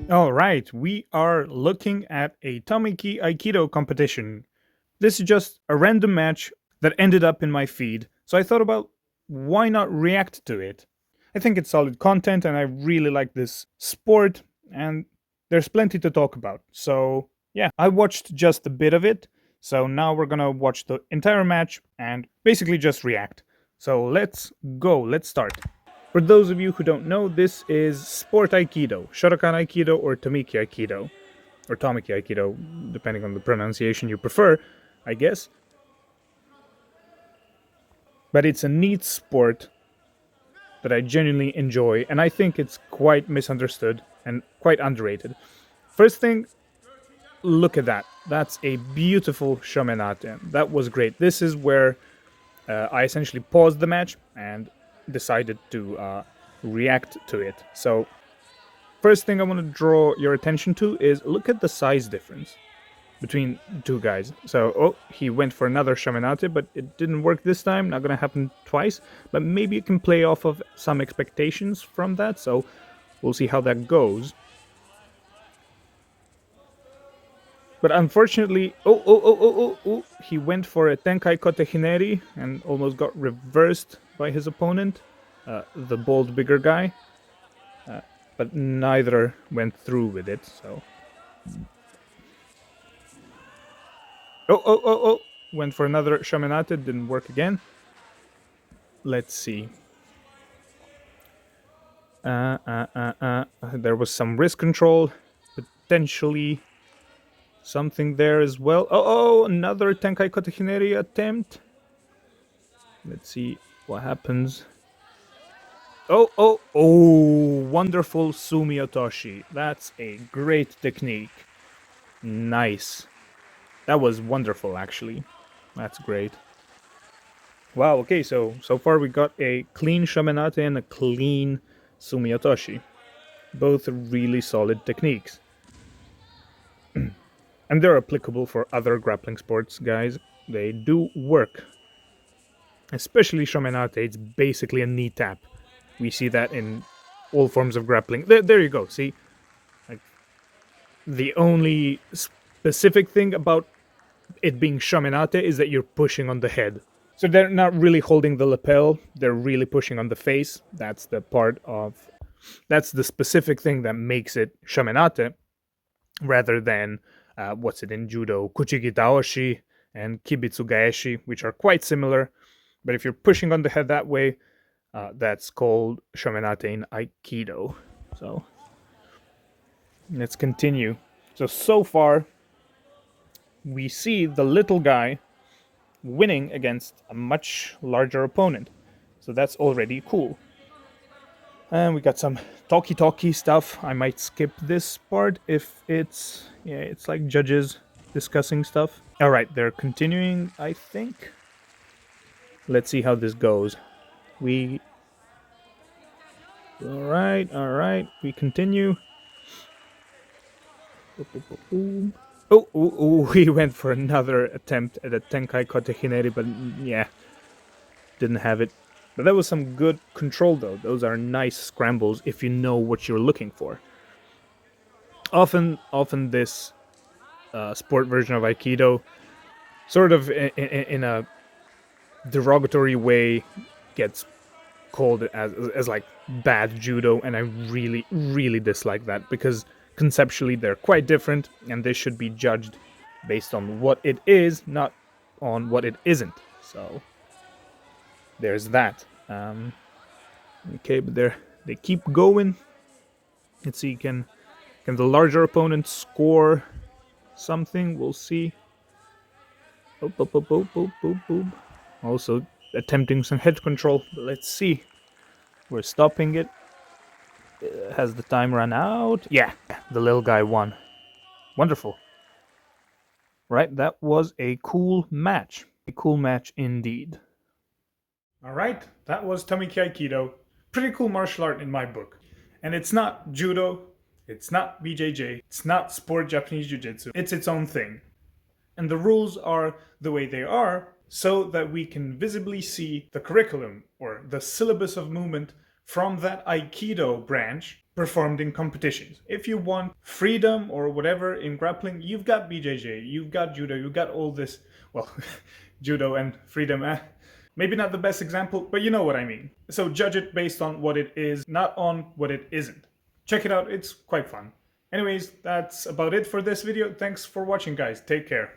All right, we are looking at a Tomiki Aikido competition. This is just a random match that ended up in my feed, so I thought about why not react to it. I think it's solid content and I really like this sport, and there's plenty to talk about. So, yeah, I watched just a bit of it, so now we're gonna watch the entire match and basically just react. So, let's go, let's start. For those of you who don't know, this is Sport Aikido, Shotokan Aikido, or Tomiki Aikido, or Tomiki Aikido, depending on the pronunciation you prefer, I guess. But it's a neat sport that I genuinely enjoy, and I think it's quite misunderstood and quite underrated. First thing, look at that. That's a beautiful shomenate. That was great. This is where I essentially paused the match and decided to react to it. So first thing I want to draw your attention to is look at the size difference between two guys. So, he went for another Shamanate, but it didn't work this time. Not gonna happen twice, but maybe it can play off of some expectations from that. So, we'll see how that goes. But unfortunately, he went for a Tenkai Kote Hineri and almost got reversed by his opponent, the bald, bigger guy. But neither went through with it, so. Went for another Shamanate, didn't work again. Let's see. There was some wrist control, potentially something there as well. Another Tenkai Kote Hineri attempt. Let's see what happens. Wonderful Sumiotoshi. That's a great technique. Nice. That was wonderful, actually. That's great. Wow, okay, so far we got a clean Shamanate and a clean Sumiotoshi. Both really solid techniques. And they're applicable for other grappling sports, guys. They do work. Especially Shamanate, it's basically a knee tap. We see that in all forms of grappling. There you go, see? Like, the only specific thing about it being Shamanate is that you're pushing on the head. So they're not really holding the lapel, they're really pushing on the face. That's the specific thing that makes it Shamanate, rather than what's it in judo, Kuchigi Taoshi and Kibitsu Gaeshi, which are quite similar. But if you're pushing on the head that way, that's called Shomenate in Aikido. So let's continue. So far, we see the little guy winning against a much larger opponent. So that's already cool. And we got some talky stuff. I might skip this part if it's like judges discussing stuff. All right, they're continuing, I think. Let's see how this goes. All right, we continue. He went for another attempt at a Tenkai Kote Hineri, but yeah, didn't have it. But that was some good control, though. Those are nice scrambles if you know what you're looking for. Often this sport version of Aikido, sort of in a derogatory way, gets called as like bad judo, and I really dislike that, because conceptually they're quite different, and they should be judged based on what it is, not on what it isn't. So there's that. Okay, but they keep going. Let's see, can the larger opponent score something? We'll see. Also attempting some head control, but let's see. We're stopping it. Has the time run out? Yeah, the little guy won. Wonderful. Right, that was a cool match. A cool match indeed. Alright, that was Tomiki Aikido. Pretty cool martial art in my book. And it's not judo, it's not BJJ, it's not sport Japanese jiu-jitsu. It's its own thing. And the rules are the way they are so that we can visibly see the curriculum or the syllabus of movement from that Aikido branch performed in competitions. If you want freedom or whatever in grappling, you've got BJJ, you've got judo, you've got all this, well, judo and freedom, maybe not the best example, but you know what I mean. So judge it based on what it is, not on what it isn't. Check it out, it's quite fun. Anyways, that's about it for this video. Thanks for watching, guys. Take care.